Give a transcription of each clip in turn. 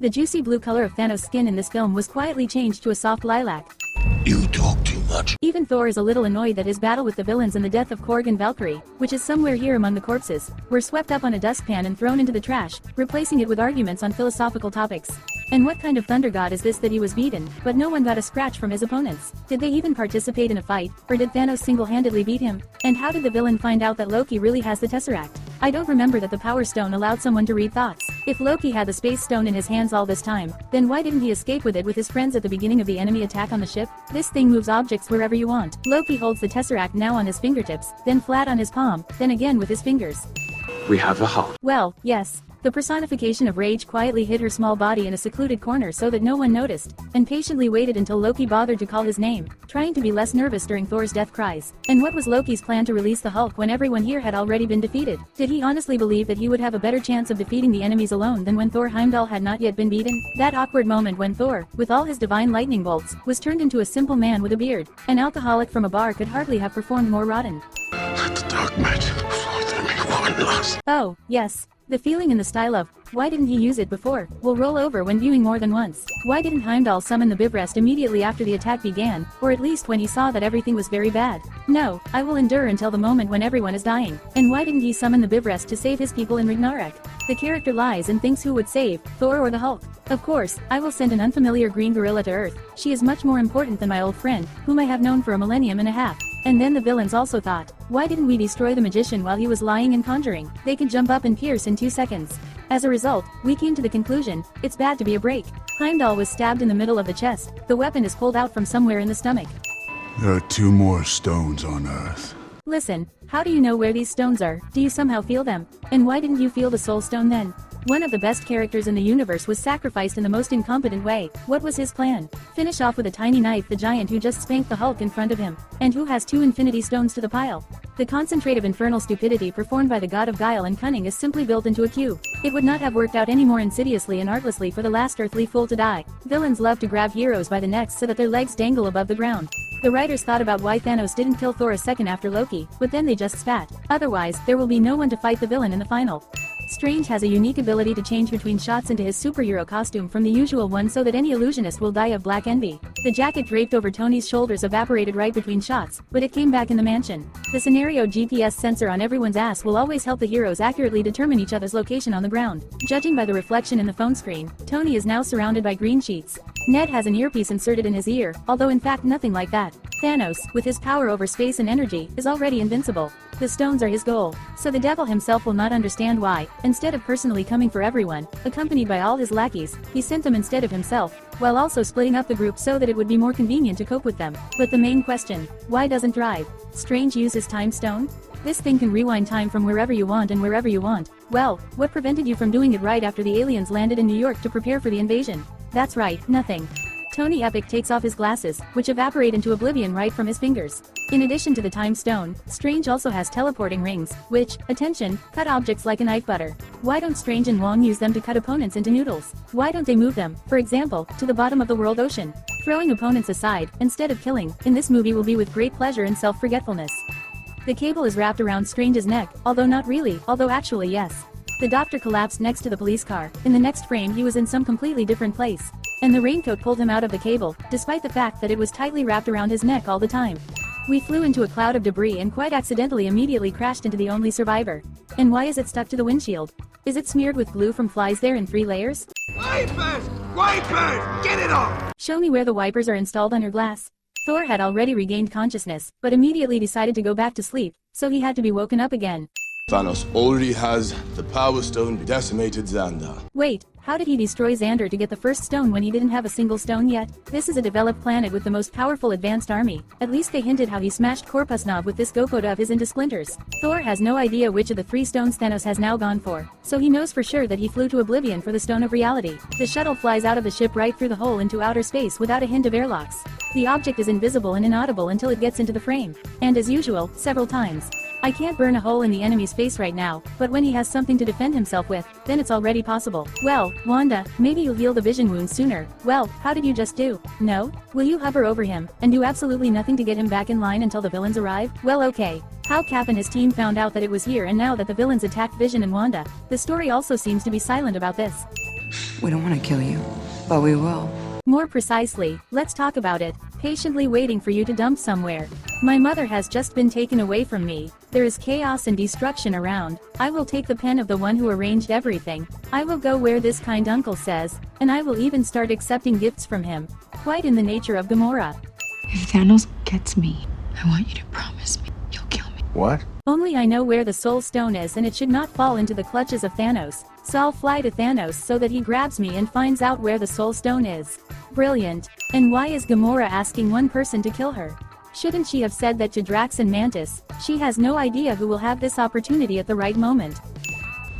The juicy blue color of Thanos' skin in this film was quietly changed to a soft lilac. You talk too much. Even Thor is a little annoyed that his battle with the villains and the death of Korg and Valkyrie, which is somewhere here among the corpses, were swept up on a dustpan and thrown into the trash, replacing it with arguments on philosophical topics. And what kind of thunder god is this that he was beaten, but no one got a scratch from his opponents? Did they even participate in a fight, or did Thanos single-handedly beat him? And how did the villain find out that Loki really has the Tesseract? I don't remember that the Power Stone allowed someone to read thoughts. If Loki had the Space Stone in his hands all this time, then why didn't he escape with it with his friends at the beginning of the enemy attack on the ship? This thing moves objects wherever you want. Loki holds the Tesseract now on his fingertips, then flat on his palm, then again with his fingers. We have a Hulk. Well, yes. The personification of rage quietly hid her small body in a secluded corner so that no one noticed, and patiently waited until Loki bothered to call his name, trying to be less nervous during Thor's death cries. And what was Loki's plan to release the Hulk when everyone here had already been defeated? Did he honestly believe that he would have a better chance of defeating the enemies alone than when Thor Heimdall had not yet been beaten? That awkward moment when Thor, with all his divine lightning bolts, was turned into a simple man with a beard. An alcoholic from a bar could hardly have performed more rotten. Let the dark magic flow through me one last. Oh, yes. The feeling in the style of, why didn't he use it before, will roll over when viewing more than once. Why didn't Heimdall summon the Bibrest immediately after the attack began, or at least when he saw that everything was very bad? No, I will endure until the moment when everyone is dying. And why didn't he summon the Bibrest to save his people in Ragnarok? The character lies and thinks who would save, Thor or the Hulk. Of course, I will send an unfamiliar green gorilla to Earth. She is much more important than my old friend, whom I have known for a millennium and a half. And then the villains also thought, why didn't we destroy the magician while he was lying and conjuring? They could jump up and pierce in 2 seconds. As a result, we came to the conclusion, it's bad to be a break. Heimdall was stabbed in the middle of the chest, the weapon is pulled out from somewhere in the stomach. There are 2 more stones on Earth. Listen, how do you know where these stones are? Do you somehow feel them? And why didn't you feel the Soul Stone then? One of the best characters in the universe was sacrificed in the most incompetent way. What was his plan? Finish off with a tiny knife the giant who just spanked the Hulk in front of him, and who has 2 infinity stones to the pile. The concentrate of infernal stupidity performed by the god of guile and cunning is simply built into a cube. It would not have worked out any more insidiously and artlessly for the last earthly fool to die. Villains love to grab heroes by the necks so that their legs dangle above the ground. The writers thought about why Thanos didn't kill Thor a second after Loki, but then they just spat. Otherwise, there will be no one to fight the villain in the final. Strange has a unique ability to change between shots into his superhero costume from the usual one so that any illusionist will die of black envy. The jacket draped over Tony's shoulders evaporated right between shots, but it came back in the mansion. The scenario GPS sensor on everyone's ass will always help the heroes accurately determine each other's location on the ground. Judging by the reflection in the phone screen, Tony is now surrounded by green sheets. Ned has an earpiece inserted in his ear, although in fact nothing like that. Thanos, with his power over space and energy, is already invincible. The stones are his goal. So the devil himself will not understand why, instead of personally coming for everyone, accompanied by all his lackeys, he sent them instead of himself, while also splitting up the group so that it would be more convenient to cope with them. But the main question, why doesn't Drive Strange use his time stone? This thing can rewind time from wherever you want and wherever you want. Well, what prevented you from doing it right after the aliens landed in New York to prepare for the invasion? That's right, nothing. Tony Epic takes off his glasses, which evaporate into oblivion right from his fingers. In addition to the time stone, Strange also has teleporting rings, which, attention, cut objects like a knife butter. Why don't Strange and Wong use them to cut opponents into noodles? Why don't they move them, for example, to the bottom of the world ocean? Throwing opponents aside, instead of killing, in this movie will be with great pleasure and self-forgetfulness. The cable is wrapped around Strange's neck, although not really, although actually yes. The doctor collapsed next to the police car. In the next frame he was in some completely different place. And the raincoat pulled him out of the cable, despite the fact that it was tightly wrapped around his neck all the time. We flew into a cloud of debris and quite accidentally immediately crashed into the only survivor. And why is it stuck to the windshield? Is it smeared with glue from flies there in 3 layers? Wipers! Wipers! Get it off! Show me where the wipers are installed on your glass. Thor had already regained consciousness, but immediately decided to go back to sleep, so he had to be woken up again. Thanos already has the Power Stone decimated Xandar. Wait, how did he destroy Xandar to get the first stone when he didn't have a single stone yet? This is a developed planet with the most powerful advanced army. At least they hinted how he smashed Korpusnov with this Gokoda of his into splinters. Thor has no idea which of the 3 stones Thanos has now gone for, so he knows for sure that he flew to oblivion for the Stone of Reality. The shuttle flies out of the ship right through the hole into outer space without a hint of airlocks. The object is invisible and inaudible until it gets into the frame. And as usual, several times. I can't burn a hole in the enemy's face right now, but when he has something to defend himself with, then it's already possible. Well, Wanda, maybe you'll heal the vision wound sooner. Well, how did you just do? No? Will you hover over him, and do absolutely nothing to get him back in line until the villains arrive? Well, okay. How Cap and his team found out that it was here and now that the villains attacked Vision and Wanda. The story also seems to be silent about this. We don't want to kill you, but we will. More precisely, let's talk about it. Patiently waiting for you to dump somewhere. My mother has just been taken away from me. There is chaos and destruction around. I will take the pen of the one who arranged everything. I will go where this kind uncle says, and I will even start accepting gifts from him. Quite in the nature of Gamora. If Thanos gets me, I want you to promise me you'll kill me. What? Only I know where the Soul Stone is and it should not fall into the clutches of Thanos. So I'll fly to Thanos so that he grabs me and finds out where the Soul Stone is. Brilliant. And why is Gamora asking one person to kill her? Shouldn't she have said that to Drax and Mantis? She has no idea who will have this opportunity at the right moment.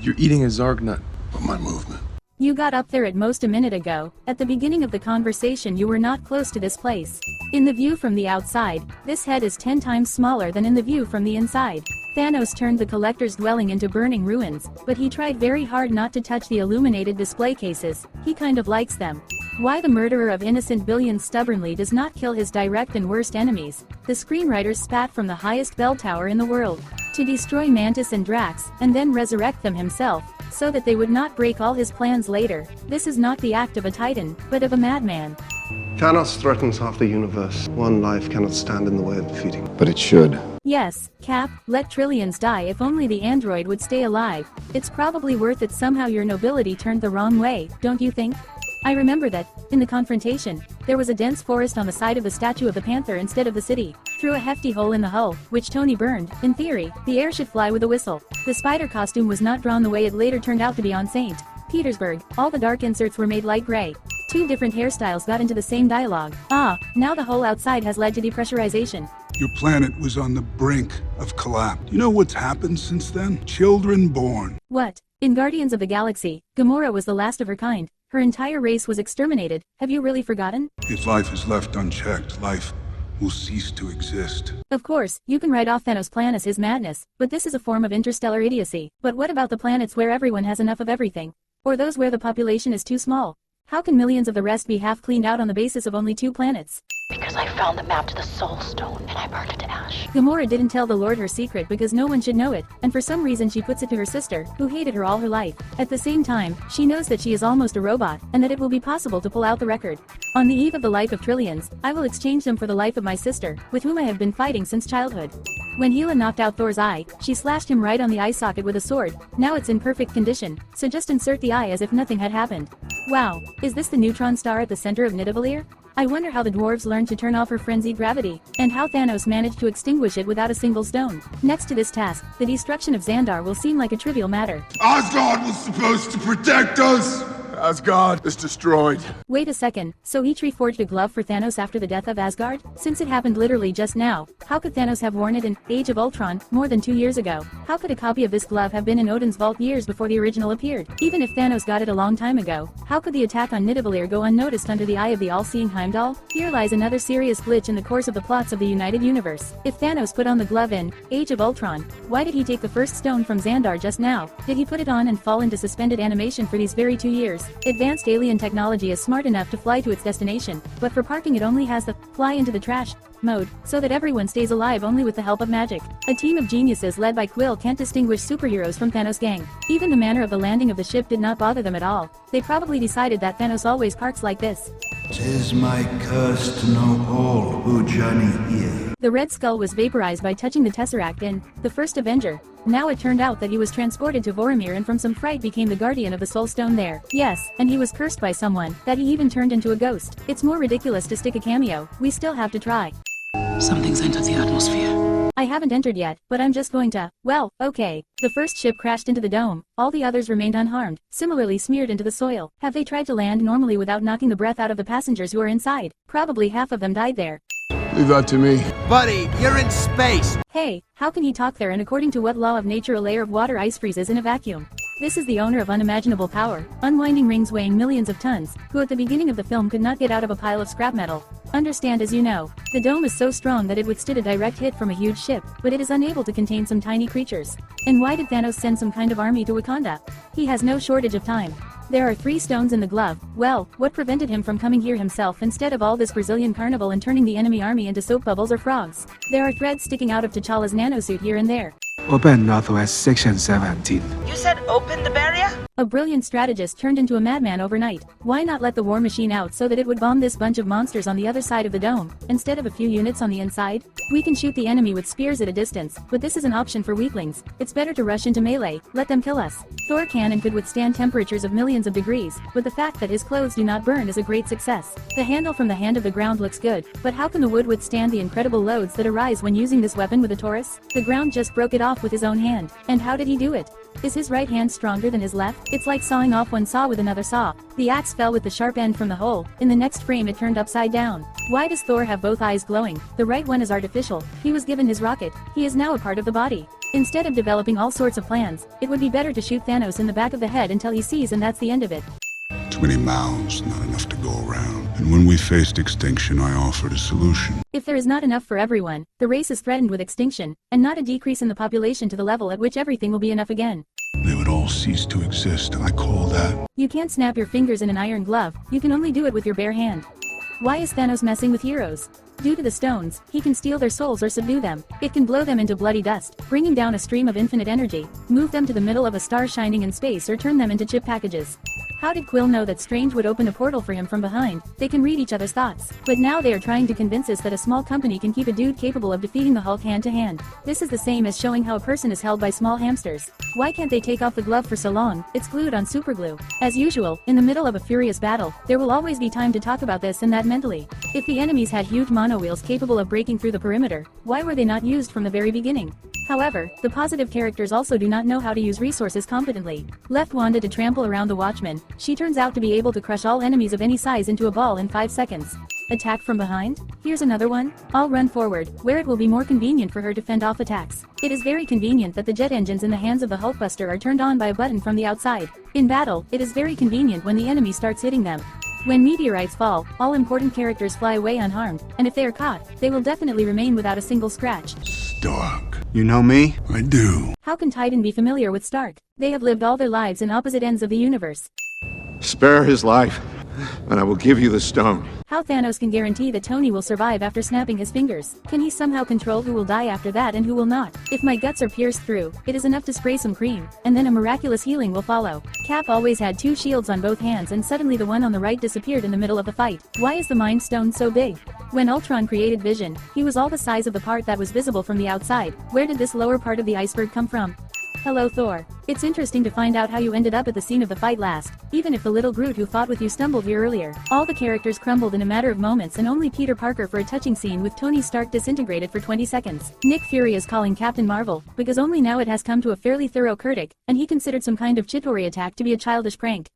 You're eating a Zarg nut. But my movement. You got up there at most a minute ago. At the beginning of the conversation you were not close to this place. In the view from the outside, this head is 10 times smaller than in the view from the inside. Thanos turned the collector's dwelling into burning ruins, but he tried very hard not to touch the illuminated display cases. He kind of likes them. Why the murderer of innocent billions stubbornly does not kill his direct and worst enemies. The screenwriters spat from the highest bell tower in the world. To destroy Mantis and Drax, and then resurrect them himself, so that they would not break all his plans later. This is not the act of a titan, but of a madman. Thanos threatens half the universe. One life cannot stand in the way of defeating. But it should. Yes, Cap, let trillions die if only the android would stay alive. It's probably worth it somehow your nobility turned the wrong way, don't you think? I remember that, in the confrontation, there was a dense forest on the side of the statue of the Panther instead of the city. Through a hefty hole in the hull, which Tony burned, in theory, the air should fly with a whistle. The spider costume was not drawn the way it later turned out to be on St. Petersburg. All the dark inserts were made light gray. 2 different hairstyles got into the same dialogue. Now the hole outside has led to depressurization. Your planet was on the brink of collapse. You know what's happened since then? Children born. What? In Guardians of the Galaxy, Gamora was the last of her kind. Her entire race was exterminated. Have you really forgotten? If life is left unchecked, life will cease to exist. Of course, you can write off Thanos' plan as his madness, but this is a form of interstellar idiocy. But what about the planets where everyone has enough of everything? Or those where the population is too small? How can millions of the rest be half cleaned out on the basis of only 2 planets? Because I found the map to the Soul Stone and I burned it to ash. Gamora didn't tell the Lord her secret because no one should know it, and for some reason she puts it to her sister, who hated her all her life. At the same time, she knows that she is almost a robot, and that it will be possible to pull out the record. On the eve of the life of trillions, I will exchange them for the life of my sister, with whom I have been fighting since childhood. When Hela knocked out Thor's eye, she slashed him right on the eye socket with a sword. Now it's in perfect condition, so just insert the eye as if nothing had happened. Wow, is this the neutron star at the center of Nidavellir? I wonder how the dwarves learned to turn off her frenzied gravity, and how Thanos managed to extinguish it without a single stone. Next to this task, the destruction of Xandar will seem like a trivial matter. Asgard was supposed to protect us! Asgard is destroyed. Wait a second, so Eitri forged a glove for Thanos after the death of Asgard? Since it happened literally just now, how could Thanos have worn it in Age of Ultron more than 2 years ago? How could a copy of this glove have been in Odin's vault years before the original appeared? Even if Thanos got it a long time ago, how could the attack on Nidavellir go unnoticed under the eye of the all-seeing Heimdall? Here lies another serious glitch in the course of the plots of the United Universe. If Thanos put on the glove in Age of Ultron, why did he take the first stone from Xandar just now? Did he put it on and fall into suspended animation for these very 2 years? Advanced alien technology is smart enough to fly to its destination, but for parking it only has the fly into the trash mode, so that everyone stays alive only with the help of magic. A team of geniuses led by Quill can't distinguish superheroes from Thanos' gang. Even the manner of the landing of the ship did not bother them at all. They probably decided that Thanos always parks like this. 'Tis my curse to know all who journey here. The Red Skull was vaporized by touching the Tesseract in the first Avenger. Now it turned out that he was transported to Vormir and from some fright became the guardian of the Soul Stone there. Yes, and he was cursed by someone, that he even turned into a ghost. It's more ridiculous to stick a cameo. We still have to try. Something's entered the atmosphere. I haven't entered yet, but I'm just going to. Well, okay. The first ship crashed into the dome. All the others remained unharmed, similarly smeared into the soil. Have they tried to land normally without knocking the breath out of the passengers who are inside? Probably half of them died there. Leave that to me. Buddy, you're in space! Hey, how can he talk there, and according to what law of nature a layer of water ice freezes in a vacuum? This is the owner of unimaginable power, unwinding rings weighing millions of tons, who at the beginning of the film could not get out of a pile of scrap metal. Understand as you know, the dome is so strong that it withstood a direct hit from a huge ship, but it is unable to contain some tiny creatures. And why did Thanos send some kind of army to Wakanda? He has no shortage of time. There are 3 stones in the glove. Well, what prevented him from coming here himself instead of all this Brazilian carnival and turning the enemy army into soap bubbles or frogs? There are threads sticking out of T'Challa's nanosuit here and there. Open Northwest Section 17. You said open the barrier? A brilliant strategist turned into a madman overnight. Why not let the war machine out so that it would bomb this bunch of monsters on the other side of the dome, instead of a few units on the inside? We can shoot the enemy with spears at a distance, but this is an option for weaklings. It's better to rush into melee, let them kill us. Thor can and could withstand temperatures of millions of degrees, but the fact that his clothes do not burn is a great success. The handle from the hand of the ground looks good, but how can the wood withstand the incredible loads that arise when using this weapon with a Taurus? The ground just broke it off with his own hand. And how did he do it? Is his right hand stronger than his left? It's like sawing off one saw with another saw. The axe fell with the sharp end from the hole. In the next frame it turned upside down. Why does Thor have both eyes glowing? The right one is artificial. He was given his rocket. He is now a part of the body. Instead of developing all sorts of plans, it would be better to shoot Thanos in the back of the head until he sees, and that's the end of it. Too many mouths, not enough to go around. And when we faced extinction, I offered a solution. If there is not enough for everyone, the race is threatened with extinction, and not a decrease in the population to the level at which everything will be enough again. They would all cease to exist. I call that... You can't snap your fingers in an iron glove, you can only do it with your bare hand. Why is Thanos messing with heroes? Due to the stones, he can steal their souls or subdue them. It can blow them into bloody dust, bringing down a stream of infinite energy, move them to the middle of a star shining in space, or turn them into chip packages. How did Quill know that Strange would open a portal for him from behind? They can read each other's thoughts. But now they are trying to convince us that a small company can keep a dude capable of defeating the Hulk hand to hand. This is the same as showing how a person is held by small hamsters. Why can't they take off the glove for so long? It's glued on superglue. As usual, in the middle of a furious battle, there will always be time to talk about this and that mentally. If the enemies had huge monowheels capable of breaking through the perimeter, why were they not used from the very beginning? However, the positive characters also do not know how to use resources competently. Left Wanda to trample around the Watchmen, she turns out to be able to crush all enemies of any size into a ball in 5 seconds. Attack from behind? Here's another one. I'll run forward, where it will be more convenient for her to fend off attacks. It is very convenient that the jet engines in the hands of the Hulkbuster are turned on by a button from the outside. In battle, it is very convenient when the enemy starts hitting them. When meteorites fall, all important characters fly away unharmed, and if they are caught, they will definitely remain without a single scratch. Stark. You know me? I do. How can Titan be familiar with Stark? They have lived all their lives in opposite ends of the universe. Spare his life, and I will give you the stone. How Thanos can guarantee that Tony will survive after snapping his fingers? Can he somehow control who will die after that and who will not? If my guts are pierced through, it is enough to spray some cream, and then a miraculous healing will follow. Cap always had 2 shields on both hands, and suddenly the one on the right disappeared in the middle of the fight. Why is the Mind Stone so big? When Ultron created Vision, he was all the size of the part that was visible from the outside. Where did this lower part of the iceberg come from? Hello Thor. It's interesting to find out how you ended up at the scene of the fight last, even if the little Groot who fought with you stumbled here earlier. All the characters crumbled in a matter of moments, and only Peter Parker for a touching scene with Tony Stark disintegrated for 20 seconds. Nick Fury is calling Captain Marvel, because only now it has come to a fairly thorough critic, and he considered some kind of Chitauri attack to be a childish prank.